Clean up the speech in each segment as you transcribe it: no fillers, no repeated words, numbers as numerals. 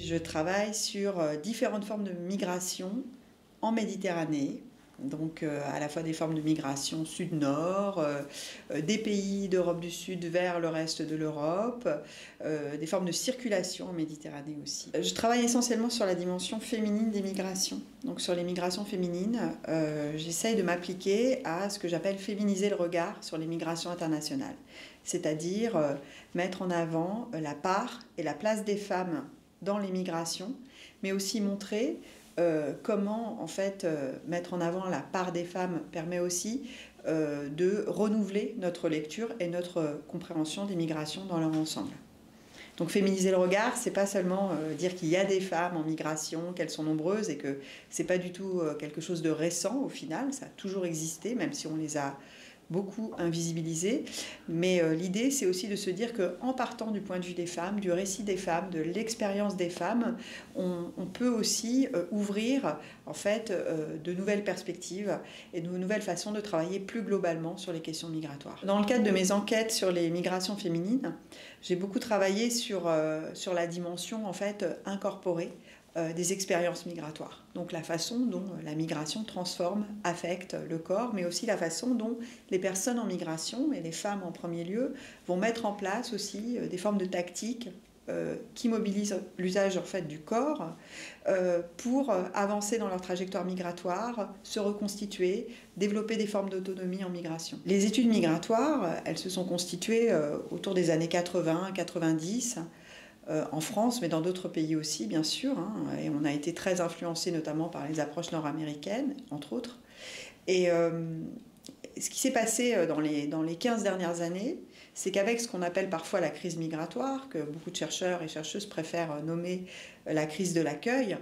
Je travaille sur différentes formes de migration en Méditerranée, donc à la fois des formes de migration sud-nord, des pays d'Europe du Sud vers le reste de l'Europe, des formes de circulation en Méditerranée aussi. Je travaille essentiellement sur la dimension féminine des migrations. Donc sur les migrations féminines, j'essaye de m'appliquer à ce que j'appelle féminiser le regard sur les migrations internationales, c'est-à-dire mettre en avant la part et la place des femmes dans les migrations, mais aussi montrer comment en fait mettre en avant la part des femmes permet aussi de renouveler notre lecture et notre compréhension des migrations dans leur ensemble. Donc féminiser le regard, c'est pas seulement dire qu'il y a des femmes en migration, qu'elles sont nombreuses et que c'est pas du tout quelque chose de récent au final, ça a toujours existé, même si on les a beaucoup invisibilisées. Mais l'idée, c'est aussi de se dire qu'en partant du point de vue des femmes, du récit des femmes, de l'expérience des femmes, on peut aussi ouvrir en fait de nouvelles perspectives et de nouvelles façons de travailler plus globalement sur les questions migratoires. Dans le cadre de mes enquêtes sur les migrations féminines, j'ai beaucoup travaillé sur la dimension en fait incorporée des expériences migratoires. Donc la façon dont la migration transforme, affecte le corps, mais aussi la façon dont les personnes en migration, et les femmes en premier lieu, vont mettre en place aussi des formes de tactiques qui mobilisent l'usage en fait du corps pour avancer dans leur trajectoire migratoire, se reconstituer, développer des formes d'autonomie en migration. Les études migratoires, elles se sont constituées autour des années 80-90, en France, mais dans d'autres pays aussi, bien sûr, hein, et on a été très influencé notamment par les approches nord-américaines, entre autres. Et ce qui s'est passé dans les 15 dernières années, c'est qu'avec ce qu'on appelle parfois la crise migratoire, que beaucoup de chercheurs et chercheuses préfèrent nommer la crise de l'accueil,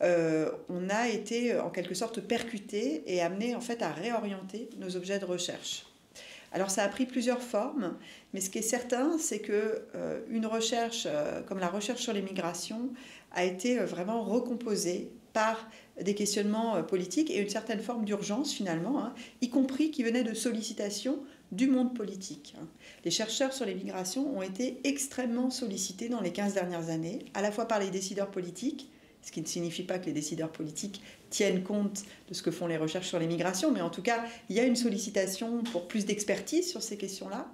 on a été en quelque sorte percuté et amené en fait à réorienter nos objets de recherche. Alors ça a pris plusieurs formes, mais ce qui est certain, c'est qu'une recherche comme la recherche sur les migrations a été vraiment recomposée par des questionnements politiques et une certaine forme d'urgence finalement, hein, y compris qui venait de sollicitations du monde politique. Les chercheurs sur les migrations ont été extrêmement sollicités dans les 15 dernières années, à la fois par les décideurs politiques, ce qui ne signifie pas que les décideurs politiques tiennent compte de ce que font les recherches sur les migrations, mais en tout cas, il y a une sollicitation pour plus d'expertise sur ces questions-là,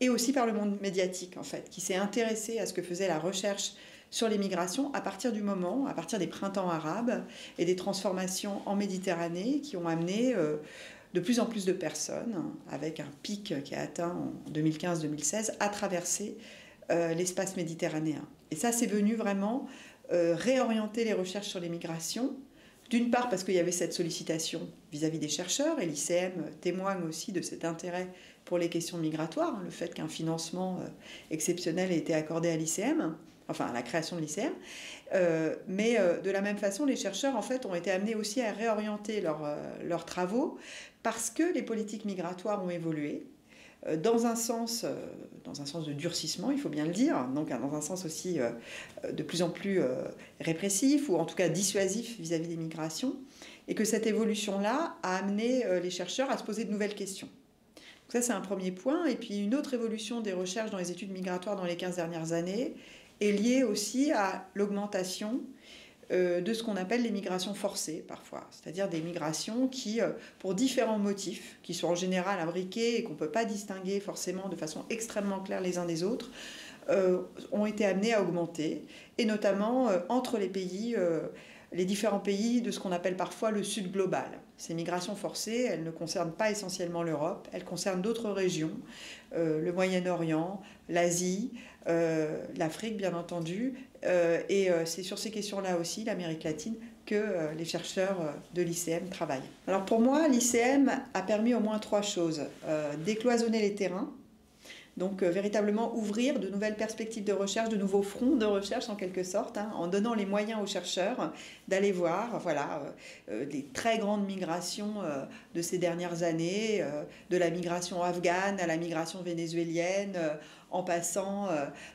et aussi par le monde médiatique, en fait, qui s'est intéressé à ce que faisait la recherche sur les migrations à partir des printemps arabes et des transformations en Méditerranée qui ont amené de plus en plus de personnes, avec un pic qui a atteint en 2015-2016, à traverser l'espace méditerranéen. Et ça, c'est venu vraiment réorienter les recherches sur les migrations, d'une part parce qu'il y avait cette sollicitation vis-à-vis des chercheurs, et l'ICM témoigne aussi de cet intérêt pour les questions migratoires, le fait qu'un financement exceptionnel ait été accordé à l'ICM, enfin à la création de l'ICM, mais de la même façon, les chercheurs en fait ont été amenés aussi à réorienter leurs travaux parce que les politiques migratoires ont évolué, dans un sens de durcissement, il faut bien le dire, donc dans un sens aussi de plus en plus répressif, ou en tout cas dissuasif vis-à-vis des migrations, et que cette évolution-là a amené les chercheurs à se poser de nouvelles questions. Donc ça, c'est un premier point. Et puis une autre évolution des recherches dans les études migratoires dans les 15 dernières années est liée aussi à l'augmentation de ce qu'on appelle les migrations forcées parfois, c'est-à-dire des migrations qui, pour différents motifs, qui sont en général imbriqués et qu'on ne peut pas distinguer forcément de façon extrêmement claire les uns des autres, ont été amenées à augmenter, et notamment entre les pays, les différents pays de ce qu'on appelle parfois le Sud global. Ces migrations forcées, elles ne concernent pas essentiellement l'Europe, elles concernent d'autres régions, le Moyen-Orient, l'Asie, l'Afrique bien entendu, et c'est sur ces questions-là aussi, l'Amérique latine, que les chercheurs de l'ICM travaillent. Alors pour moi, l'ICM a permis au moins 3 choses. Décloisonner les terrains, donc véritablement ouvrir de nouvelles perspectives de recherche, de nouveaux fronts de recherche en quelque sorte, hein, en donnant les moyens aux chercheurs d'aller voir les très grandes migrations de ces dernières années, de la migration afghane à la migration vénézuélienne, en passant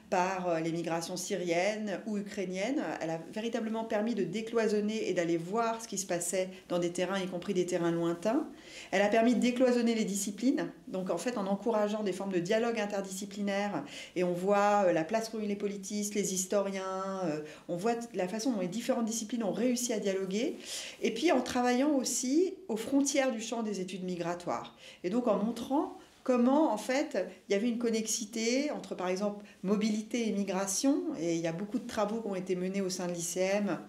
par les migrations syriennes ou ukrainiennes. Elle a véritablement permis de décloisonner et d'aller voir ce qui se passait dans des terrains, y compris des terrains lointains. Elle a permis de décloisonner les disciplines, donc en fait en encourageant des formes de dialogue interdisciplinaire et on voit la place qu'ont eu les politistes, les historiens, on voit la façon dont les différentes disciplines ont réussi à dialoguer, et puis en travaillant aussi aux frontières du champ des études migratoires. Et donc en montrant comment, en fait, il y avait une connexité entre, par exemple, mobilité et migration, et il y a beaucoup de travaux qui ont été menés au sein de l'ICM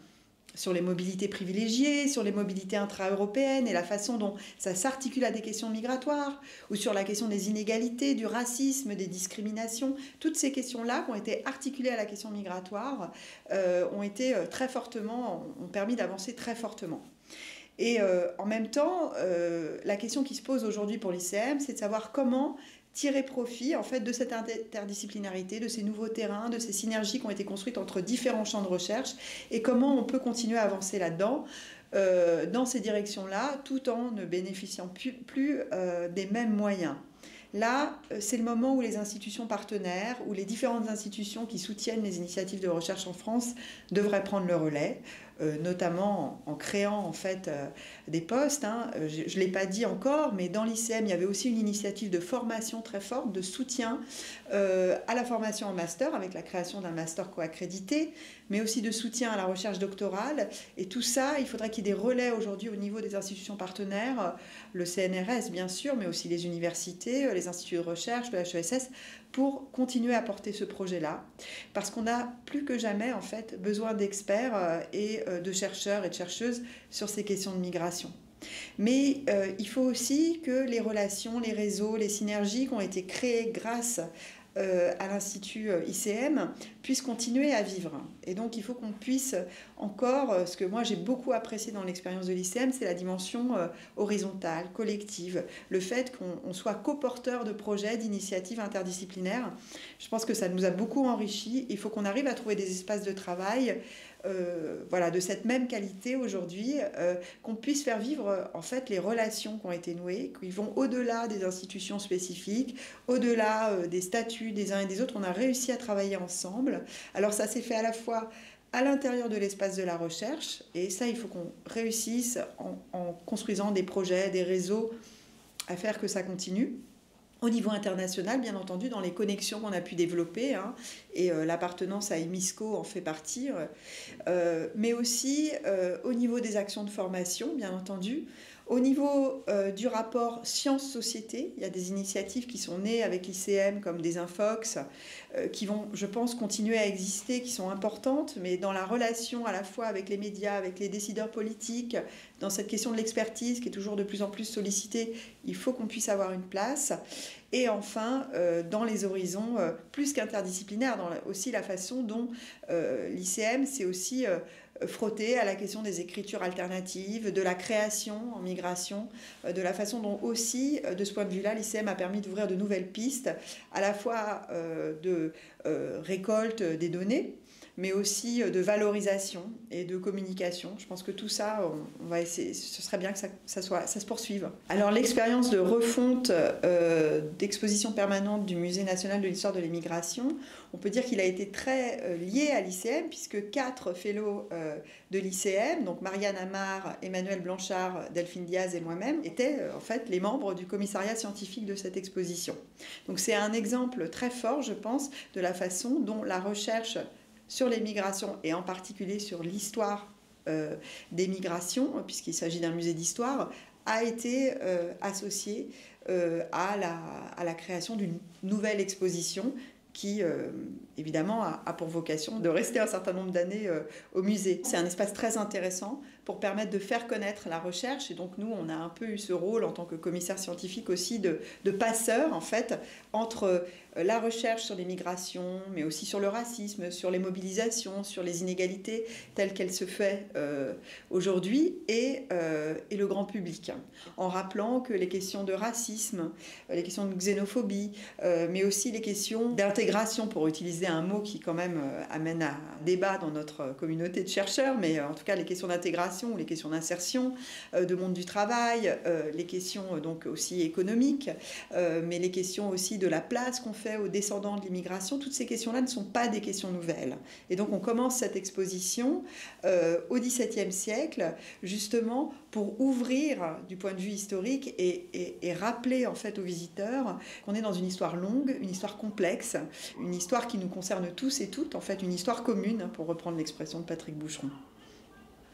sur les mobilités privilégiées, sur les mobilités intra-européennes et la façon dont ça s'articule à des questions migratoires, ou sur la question des inégalités, du racisme, des discriminations. Toutes ces questions-là qui ont été articulées à la question migratoire ont été très fortement, ont permis d'avancer très fortement. Et en même temps, la question qui se pose aujourd'hui pour l'ICM, c'est de savoir comment tirer profit en fait, de cette interdisciplinarité, de ces nouveaux terrains, de ces synergies qui ont été construites entre différents champs de recherche, et comment on peut continuer à avancer là-dedans, dans ces directions-là, tout en ne bénéficiant plus des mêmes moyens. Là, c'est le moment où les institutions partenaires, où les différentes institutions qui soutiennent les initiatives de recherche en France devraient prendre le relais, notamment en créant en fait des postes. Je ne l'ai pas dit encore, mais dans l'ICM, il y avait aussi une initiative de formation très forte, de soutien à la formation en master, avec la création d'un master co-accrédité, mais aussi de soutien à la recherche doctorale. Et tout ça, il faudrait qu'il y ait des relais aujourd'hui au niveau des institutions partenaires, le CNRS bien sûr, mais aussi les universités, les instituts de recherche, le HESS, pour continuer à porter ce projet-là. Parce qu'on a plus que jamais, en fait, besoin d'experts et de chercheurs et de chercheuses sur ces questions de migration. Mais il faut aussi que les relations, les réseaux, les synergies qui ont été créées grâce à l'Institut ICM puissent continuer à vivre. Et donc il faut qu'on puisse encore, ce que moi j'ai beaucoup apprécié dans l'expérience de l'ICM, c'est la dimension horizontale, collective, le fait qu'on soit coporteur de projets, d'initiatives interdisciplinaires. Je pense que ça nous a beaucoup enrichi. Il faut qu'on arrive à trouver des espaces de travail voilà, de cette même qualité aujourd'hui, qu'on puisse faire vivre en fait les relations qui ont été nouées, qui vont au-delà des institutions spécifiques, au-delà des statuts des uns et des autres. On a réussi à travailler ensemble. Alors ça s'est fait à la fois à l'intérieur de l'espace de la recherche, et ça il faut qu'on réussisse en construisant des projets, des réseaux, à faire que ça continue. Au niveau international, bien entendu, dans les connexions qu'on a pu développer, et l'appartenance à EMISCO en fait partie, mais aussi au niveau des actions de formation, bien entendu. Au niveau du rapport sciences-société, il y a des initiatives qui sont nées avec l'ICM, comme des Infox, qui vont, je pense, continuer à exister, qui sont importantes, mais dans la relation à la fois avec les médias, avec les décideurs politiques, dans cette question de l'expertise qui est toujours de plus en plus sollicitée, il faut qu'on puisse avoir une place. Et enfin, dans les horizons plus qu'interdisciplinaires, dans aussi la façon dont l'ICM s'est aussi frotté à la question des écritures alternatives, de la création en migration, de la façon dont aussi, de ce point de vue-là, l'ICM a permis d'ouvrir de nouvelles pistes, à la fois de récolte des données, mais aussi de valorisation et de communication. Je pense que tout ça, on va essayer, ce serait bien que ça se poursuive. Alors l'expérience de refonte d'exposition permanente du Musée national de l'histoire de l'immigration, on peut dire qu'il a été très lié à l'ICM, puisque 4 fellows de l'ICM, donc Marianne Amar, Emmanuel Blanchard, Delphine Diaz et moi-même, étaient en fait les membres du commissariat scientifique de cette exposition. Donc c'est un exemple très fort, je pense, de la façon dont la recherche sur les migrations, et en particulier sur l'histoire des migrations, puisqu'il s'agit d'un musée d'histoire, a été associé à la création d'une nouvelle exposition qui, évidemment, a pour vocation de rester un certain nombre d'années au musée. C'est un espace très intéressant pour permettre de faire connaître la recherche, et donc nous, on a un peu eu ce rôle en tant que commissaire scientifique aussi de passeur, en fait, entre la recherche sur les migrations, mais aussi sur le racisme, sur les mobilisations, sur les inégalités telles qu'elles se fait aujourd'hui, et le grand public, en rappelant que les questions de racisme, les questions de xénophobie, mais aussi les questions d'intégration, pour utiliser un mot qui quand même amène à débat dans notre communauté de chercheurs, mais en tout cas les questions d'intégration migration, ou les questions d'insertion, de monde du travail, les questions donc aussi économiques, mais les questions aussi de la place qu'on fait aux descendants de l'immigration. Toutes ces questions-là ne sont pas des questions nouvelles. Et donc on commence cette exposition au XVIIe siècle, justement pour ouvrir du point de vue historique et rappeler en fait aux visiteurs qu'on est dans une histoire longue, une histoire complexe, une histoire qui nous concerne tous et toutes, en fait une histoire commune, pour reprendre l'expression de Patrick Boucheron.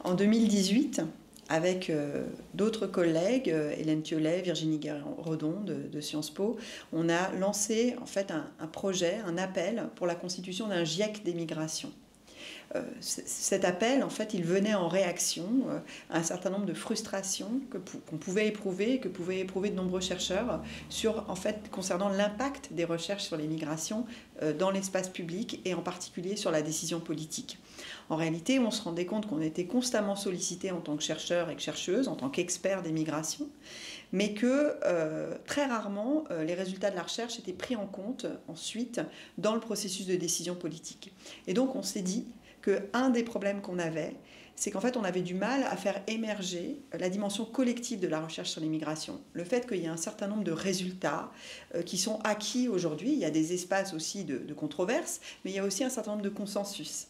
En 2018, avec d'autres collègues, Hélène Thiollet, Virginie Guérin-Redon de Sciences Po, on a lancé en fait un projet, un appel pour la constitution d'un GIEC des migrations. Cet appel, en fait, il venait en réaction à un certain nombre de frustrations qu'on pouvait éprouver et que pouvaient éprouver de nombreux chercheurs concernant l'impact des recherches sur les migrations dans l'espace public et en particulier sur la décision politique. En réalité, on se rendait compte qu'on était constamment sollicité en tant que chercheurs et que chercheuses, en tant qu'experts des migrations, mais que très rarement les résultats de la recherche étaient pris en compte ensuite dans le processus de décision politique. Et donc on s'est dit qu'un des problèmes qu'on avait, c'est qu'en fait on avait du mal à faire émerger la dimension collective de la recherche sur les migrations. Le fait qu'il y ait un certain nombre de résultats qui sont acquis aujourd'hui, il y a des espaces aussi de controverses, mais il y a aussi un certain nombre de consensus.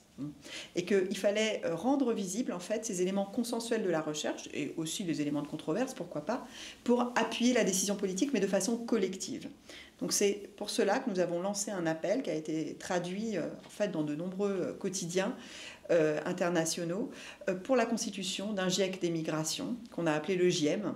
Et qu'il fallait rendre visibles en fait ces éléments consensuels de la recherche et aussi les éléments de controverse, pourquoi pas, pour appuyer la décision politique, mais de façon collective. Donc c'est pour cela que nous avons lancé un appel qui a été traduit en fait dans de nombreux quotidiens internationaux pour la constitution d'un GIEC des migrations qu'on a appelé le GIEM.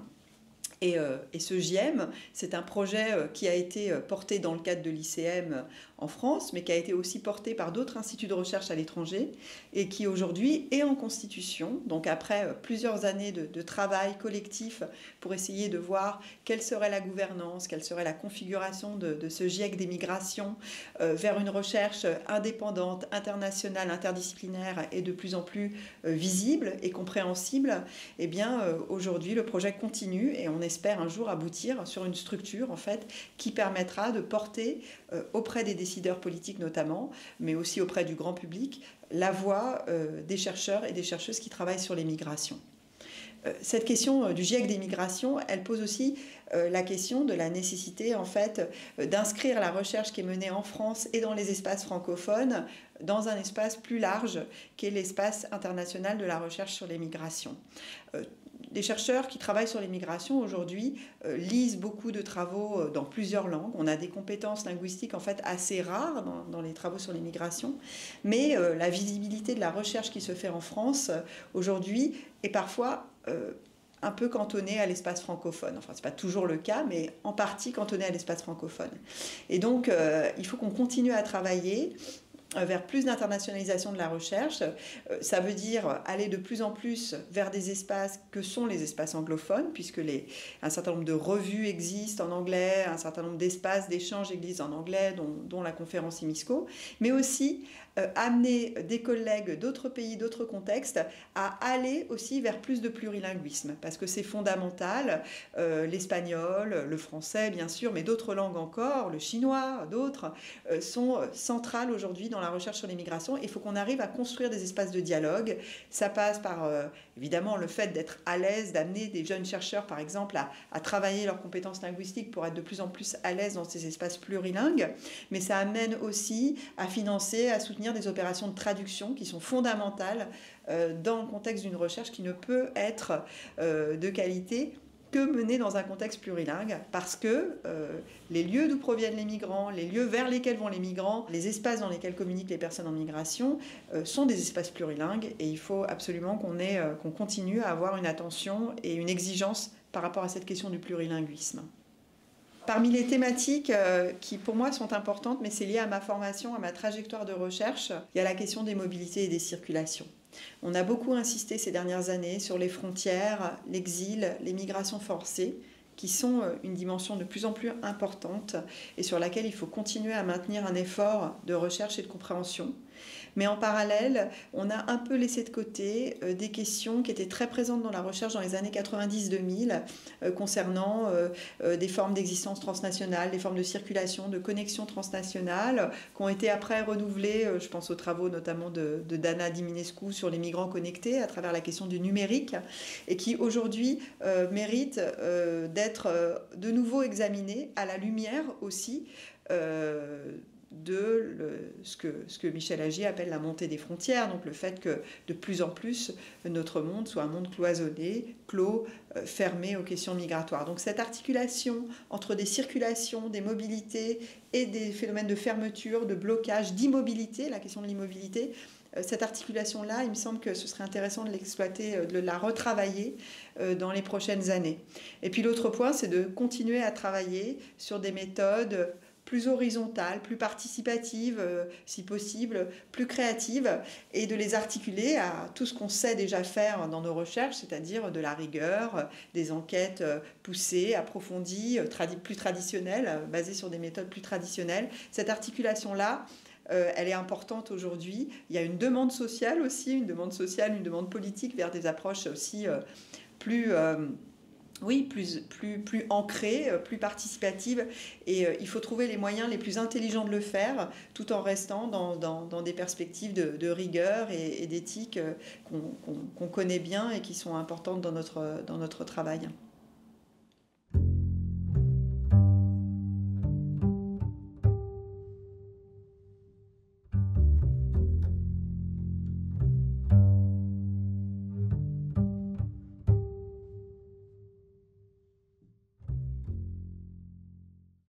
Et ce GIEM, c'est un projet qui a été porté dans le cadre de l'ICM en France, mais qui a été aussi porté par d'autres instituts de recherche à l'étranger et qui aujourd'hui est en constitution. Donc après plusieurs années de travail collectif pour essayer de voir quelle serait la gouvernance, quelle serait la configuration de ce GIEC des migrations vers une recherche indépendante, internationale, interdisciplinaire et de plus en plus visible et compréhensible, eh bien aujourd'hui le projet continue et on espère un jour aboutir sur une structure en fait qui permettra de porter auprès des décideurs politiques notamment, mais aussi auprès du grand public, la voix des chercheurs et des chercheuses qui travaillent sur les migrations. Cette question du GIEC des migrations, elle pose aussi la question de la nécessité en fait d'inscrire la recherche qui est menée en France et dans les espaces francophones dans un espace plus large qu'est l'espace international de la recherche sur les migrations. Les chercheurs qui travaillent sur les migrations aujourd'hui lisent beaucoup de travaux dans plusieurs langues. On a des compétences linguistiques en fait assez rares dans les travaux sur les migrations, mais la visibilité de la recherche qui se fait en France aujourd'hui est parfois un peu cantonnée à l'espace francophone. Enfin, ce n'est pas toujours le cas, mais en partie cantonnée à l'espace francophone. Et donc, il faut qu'on continue à travailler vers plus d'internationalisation de la recherche. Ça veut dire aller de plus en plus vers des espaces que sont les espaces anglophones, puisque un certain nombre de revues existent en anglais, un certain nombre d'espaces d'échange existent en anglais, dont la conférence IMISCO, mais aussi amener des collègues d'autres pays, d'autres contextes, à aller aussi vers plus de plurilinguisme, parce que c'est fondamental. L'espagnol, le français, bien sûr, mais d'autres langues encore, le chinois, d'autres, sont centrales aujourd'hui dans la recherche sur les migrations. Il faut qu'on arrive à construire des espaces de dialogue. Ça passe par, évidemment, le fait d'être à l'aise, d'amener des jeunes chercheurs, par exemple, à travailler leurs compétences linguistiques pour être de plus en plus à l'aise dans ces espaces plurilingues. Mais ça amène aussi à financer, à soutenir des opérations de traduction qui sont fondamentales dans le contexte d'une recherche qui ne peut être de qualité que menée dans un contexte plurilingue, parce que les lieux d'où proviennent les migrants, les lieux vers lesquels vont les migrants, les espaces dans lesquels communiquent les personnes en migration sont des espaces plurilingues, et il faut absolument qu'on continue à avoir une attention et une exigence par rapport à cette question du plurilinguisme. Parmi les thématiques qui pour moi sont importantes, mais c'est lié à ma formation, à ma trajectoire de recherche, il y a la question des mobilités et des circulations. On a beaucoup insisté ces dernières années sur les frontières, l'exil, les migrations forcées, qui sont une dimension de plus en plus importante et sur laquelle il faut continuer à maintenir un effort de recherche et de compréhension. Mais en parallèle, on a un peu laissé de côté des questions qui étaient très présentes dans la recherche dans les années 90-2000 concernant des formes d'existence transnationale, des formes de circulation, de connexion transnationale, qui ont été après renouvelées, je pense aux travaux notamment de Dana Diminescu sur les migrants connectés à travers la question du numérique, et qui aujourd'hui méritent d'être de nouveau examinées à la lumière aussi ce que Michel Agier appelle la montée des frontières, donc le fait que de plus en plus notre monde soit un monde cloisonné, clos, fermé aux questions migratoires. Donc cette articulation entre des circulations, des mobilités et des phénomènes de fermeture, de blocage, d'immobilité, la question de l'immobilité, cette articulation-là, il me semble que ce serait intéressant de l'exploiter, de la retravailler dans les prochaines années. Et puis l'autre point, c'est de continuer à travailler sur des méthodes plus horizontales, plus participatives, si possible, plus créatives, et de les articuler à tout ce qu'on sait déjà faire dans nos recherches, c'est-à-dire de la rigueur, des enquêtes poussées, approfondies, plus traditionnelles, basées sur des méthodes plus traditionnelles. Cette articulation-là, elle est importante aujourd'hui. Il y a une demande sociale aussi, une demande politique vers des approches aussi plus ancrées, plus participatives. Et il faut trouver les moyens les plus intelligents de le faire, tout en restant dans des perspectives de rigueur et d'éthique qu'on connaît bien et qui sont importantes dans notre travail.